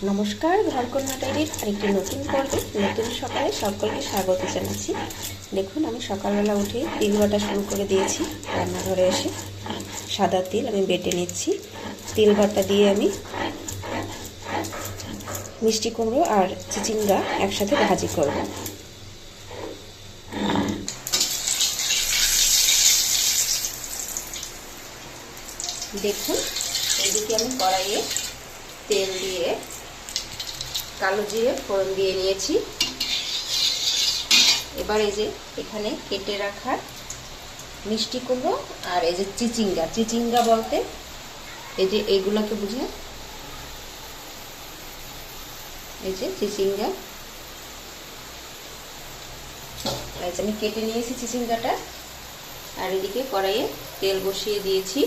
নমস্কার, ঘরকন্যা ডায়েরির আরেকটি নতুন পর্বে নতুন সকালে সকলকে স্বাগত জানাচ্ছি। দেখুন, আমি সকালবেলা উঠে তিল বাটা শুরু করে দিয়েছি। রান্নাঘরে এসে সাদা তিল আমি বেটে নিচ্ছি। তিল বাটা দিয়ে আমি মিষ্টি কুমড়ো আর চিচিঙ্গা একসাথে ভাজি করব। দেখুন, এদিকে আমি কড়াইয়ে তেল দিয়ে কালো জিরে ফোড়ন দিয়ে নিয়েছি। এবার এই যে এখানে কেটে রাখা মিষ্টি কুমড়ো আর এই যে চিচিঙ্গা বলতে এই যে এইগুলোকে বুঝে, এই যে চিচিঙ্গা আমি কেটে নিয়েছি চিচিঙ্গাটা। আর এদিকে কড়াইয়ে তেল বসিয়ে দিয়েছি।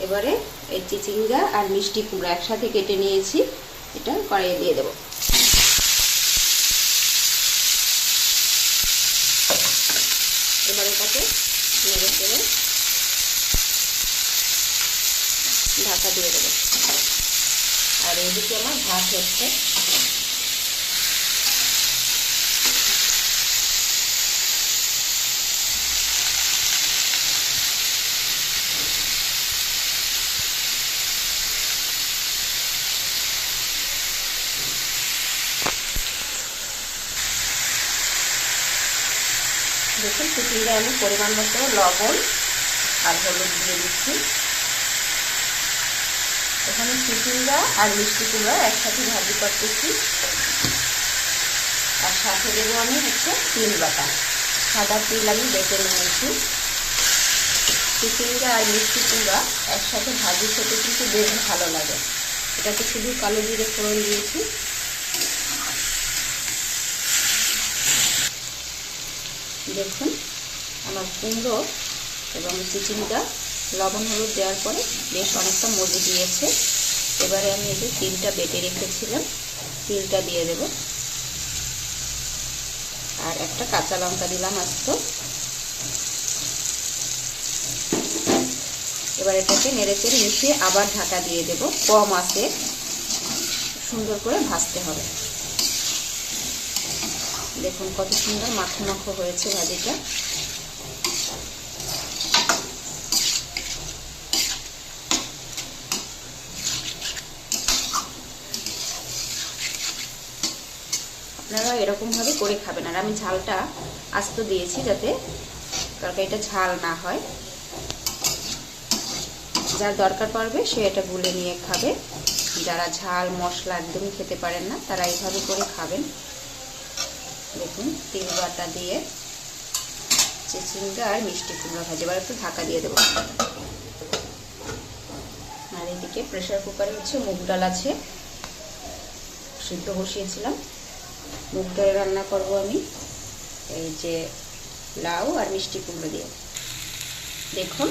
এবারে এই চিচিঙ্গা আর মিষ্টি কুমড়া একসাথে কেটে নিয়েছি, এটা কড়াইয়ে দিয়ে দেব। এবার এটাকে নেড়ে চেড়ে ঢাকা দিয়ে দেব। আর এদিকে আমার ভাত হচ্ছে। দেখুন, চিচিঙ্গা আমি পরিমাণ মতো লবণ আর হলুদ দিয়ে দিচ্ছি। এখানে চিচিঙ্গা আর মিষ্টি কুমড়া একসাথে ভাজি করতেছি। আর সাথে দেবো আমি তিল বাটা, সাদা তিল আমি বেটে নিয়েছি। চিচিঙ্গা আর মিষ্টি কুমড়া একসাথে ভাজি খেতে কিন্তু বেশ ভালো লাগে। এটাতে শুধু কালো জিরে ফোড়ন দিয়েছি। দেখুন, আমার কুমড়ো এবং চিচিঙ্গা লবণ হলুদ দেওয়ার পরে বেশ অনেকটা মজে দিয়েছে। এবারে আমি এই যে তিলটা বেটে রেখেছিলাম, তিলটা দিয়ে দেব। আর একটা কাঁচা লঙ্কা দিলাম আস্ত। এবার এটাকে নেড়েচেড়ে মিশিয়ে আবার ঢাকা দিয়ে দেব। কম আঁচে সুন্দর করে ভাজতে হবে। দেখুন কত সুন্দর মাখো মাখো হয়েছে ভাজিটা। আপনারা এরকমভাবে করে খাবেন। আর আমি ঝালটা আস্ত দিয়েছি যাতে তরকারিটা ঝাল না হয়। যার দরকার পড়বে সে এটা গুলে নিয়ে খাবে। যারা ঝাল মশলা একদমই খেতে পারেন না তারা এইভাবে করে খাবেন। দেখুন, তিল বাটা দিয়ে চিচিঙ্গা আর মিষ্টি কুমড়া ভাজি। এবার একটু ঢাকা দিয়ে দেবো। আর এদিকে প্রেসার কুকারে মুগ ডাল আছে, সিদ্ধ বসিয়েছিলাম। মুগ ডাল রান্না করব আমি এই যে লাউ আর মিষ্টি কুমড়ো দিয়ে। দেখুন,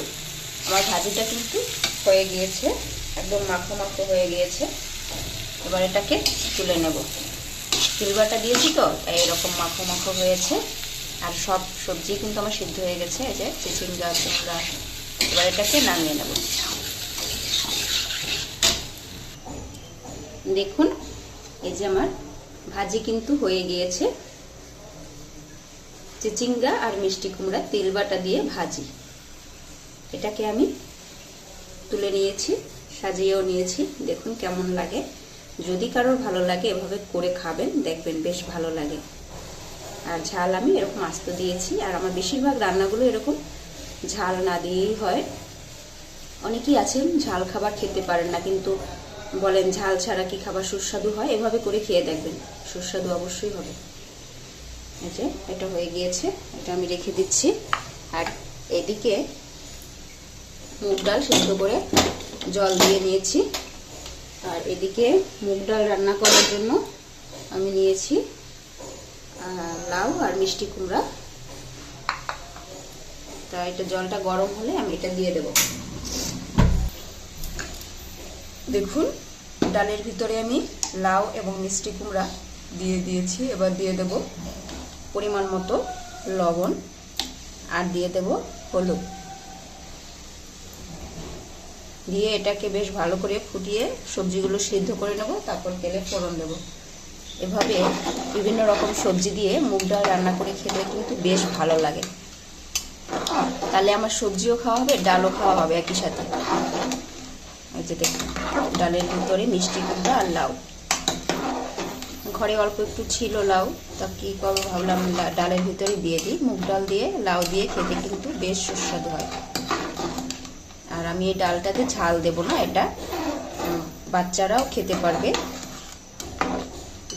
আমার ভাজিটা কিন্তু হয়ে গিয়েছে, একদম মাখো মাখো হয়ে গিয়েছে। এবার এটাকে তুলে নেব। তিল বাটা দিয়েছি তো তাই এরকম মাখো মাখো হয়েছে। আর সব সবজি কিন্তু আমার সিদ্ধ হয়ে গেছে। এই যে চিচিঙ্গা কুমড়া। এবার এটাকে নামিয়ে নেব। দেখুন, এই যে আমার ভাজি কিন্তু হয়ে গিয়েছে। চিচিঙ্গা আর মিষ্টি কুমড়া তিল বাটা দিয়ে ভাজি। এটাকে আমি তুলে নিয়েছি, সাজিয়েও নিয়েছি। দেখুন কেমন লাগে। যদি কারোর ভালো লাগে এভাবে করে খাবেন, দেখবেন বেশ ভালো লাগে। আর ঝাল আমি এরকম আস্ত দিয়েছি। আর আমার বেশিরভাগ রান্নাগুলো এরকম ঝাল না দিয়েই হয়। অনেকেই আছেন ঝাল খাবার খেতে পারেন না, কিন্তু বলেন ঝাল ছাড়া কি খাবার সুস্বাদু হয়। এভাবে করে খেয়ে দেখবেন, সুস্বাদু অবশ্যই হবে। এই যে এটা হয়ে গিয়েছে, এটা আমি রেখে দিচ্ছি। আর এদিকে মুগ ডাল সিদ্ধ করে জল দিয়ে নিয়েছি। আর এদিকে মুগ ডাল রান্না করার জন্য আমি নিয়েছি লাউ আর মিষ্টি কুমড়া। তা এটা জলটা গরম হলে আমি এটা দিয়ে দেব। দেখুন, ডালের ভিতরে আমি লাউ এবং মিষ্টি কুমড়া দিয়ে দিয়েছি। এবার দিয়ে দেব পরিমাণ মতো লবণ আর দিয়ে দেব হলুদ। দিয়ে এটাকে বেশ ভালো করে ফুটিয়ে সবজিগুলো সিদ্ধ করে নেব, তারপর তেলে ফোড়ন দেব। এভাবে বিভিন্ন রকম সবজি দিয়ে মুগ ডাল রান্না করে খেলে কিন্তু বেশ ভালো লাগে। তাহলে আমার সবজিও খাওয়া হবে, ডালও খাওয়া হবে একই সাথে। এই যে দেখুন, ডালের ভিতরে মিষ্টি কুমড়া আর লাউ। ঘরে অল্প একটু ছিল লাউ, তা কী করবো ভাবলাম ডালের ভিতরে দিয়ে দিই। মুগ ডাল দিয়ে লাউ দিয়ে খেতে কিন্তু বেশ সুস্বাদু হয়। আর আমি এই ডালটাতে ঝাল দেব না, এটা বাচ্চারাও খেতে পারবে।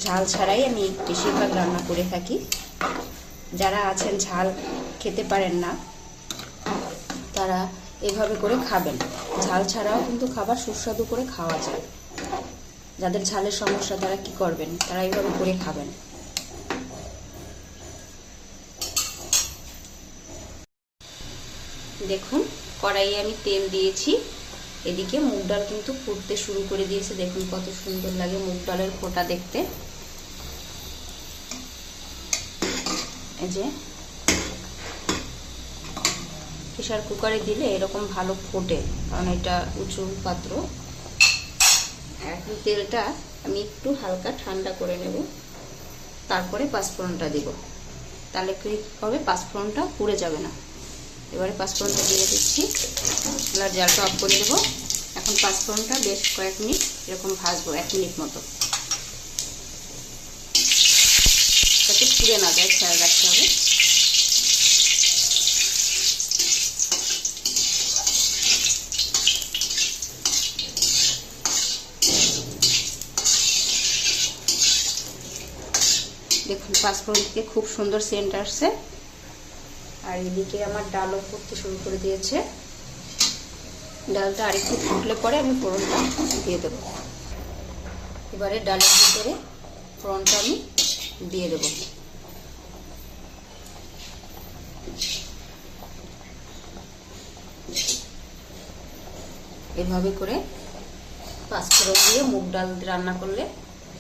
ঝাল ছাড়াই আমি বেশিরভাগ রান্না করে থাকি। যারা আছেন ঝাল খেতে পারেন না, তারা এভাবে করে খাবেন। ঝাল ছাড়াও কিন্তু খাবার সুস্বাদু করে খাওয়া যায়। যাদের ঝালের সমস্যা তারা কি করবেন, তারা এইভাবে করে খাবেন। দেখুন, কড়াইয়ে আমি তেল দিয়েছি। এদিকে মুগ ডাল কিন্তু ফুটতে শুরু করে দিয়েছে। দেখুন কত সুন্দর লাগে মুগ ডালের ফোঁটা দেখতে। এই যে প্রেসার কুকারে দিলে এরকম ভালো ফোটে, কারণ এটা উঁচু পাত্র। এখন তেলটা আমি একটু হালকা ঠান্ডা করে নেব, তারপরে পাঁচফোড়নটা দিব। তাহলে কি হবে, পাঁচফোড়নটা পুড়ে যাবে না। এবারে পাঁচফোড়নটা দিয়ে দিচ্ছি, চুলার জালটা অফ করে দেবো। এখন পাঁচফোড়নটা বেশ কয়েক মিনিট এরকম ভাজবো, 1 মিনিট মতো, যাতে পুড়ে না যায়, খেয়াল রাখতে হবে। দেখুন পাঁচফোড়ন থেকে খুব সুন্দর সেন্ট আসছে। আর এদিকে আমার ডালও ফুটতে শুরু করে দিয়েছে। ডালটা আরেকটু ফুটলে পরে আমি ফোড়নটা দিয়ে দেবো। এবারে ডালের ভিতরে ফোড়নটা আমি দিয়ে দেবো। এভাবে করে পাঁচফোড়ন দিয়ে মুগ ডাল রান্না করলে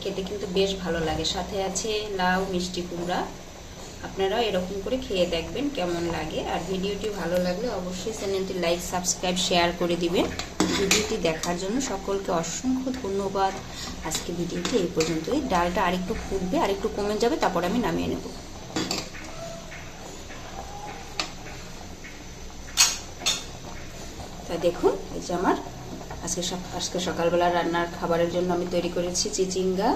খেতে কিন্তু বেশ ভালো লাগে। সাথে আছে লাউ, মিষ্টি কুমড়া। আপনারাও এরকম করে খেয়ে দেখবেন কেমন লাগে। আর ভিডিওটি ভালো লাগলে অবশ্যই চ্যানেলটি লাইক, সাবস্ক্রাইব, শেয়ার করে দিবেন। ভিডিওটি দেখার জন্য সকলকে অসংখ্য ধন্যবাদ। আজকে ভিডিওটি এই পর্যন্তই। ডালটা আরেকটু ফুটবে, আরেকটু কমে যাবে, তারপর আমি নামিয়ে নেব। তা দেখুন, এই যে আমার আজকে সকালবেলা রান্নার খাবারের জন্য আমি তৈরি করেছি চিচিঙ্গা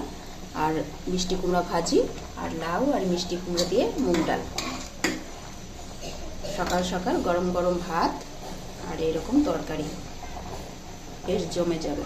আর মিষ্টি কুমড়া ভাজি, আর লাউ আর মিষ্টি কুমড়া দিয়ে মুগ ডাল। সকাল সকাল গরম গরম ভাত আর এরকম তরকারি বেশ জমে যাবে।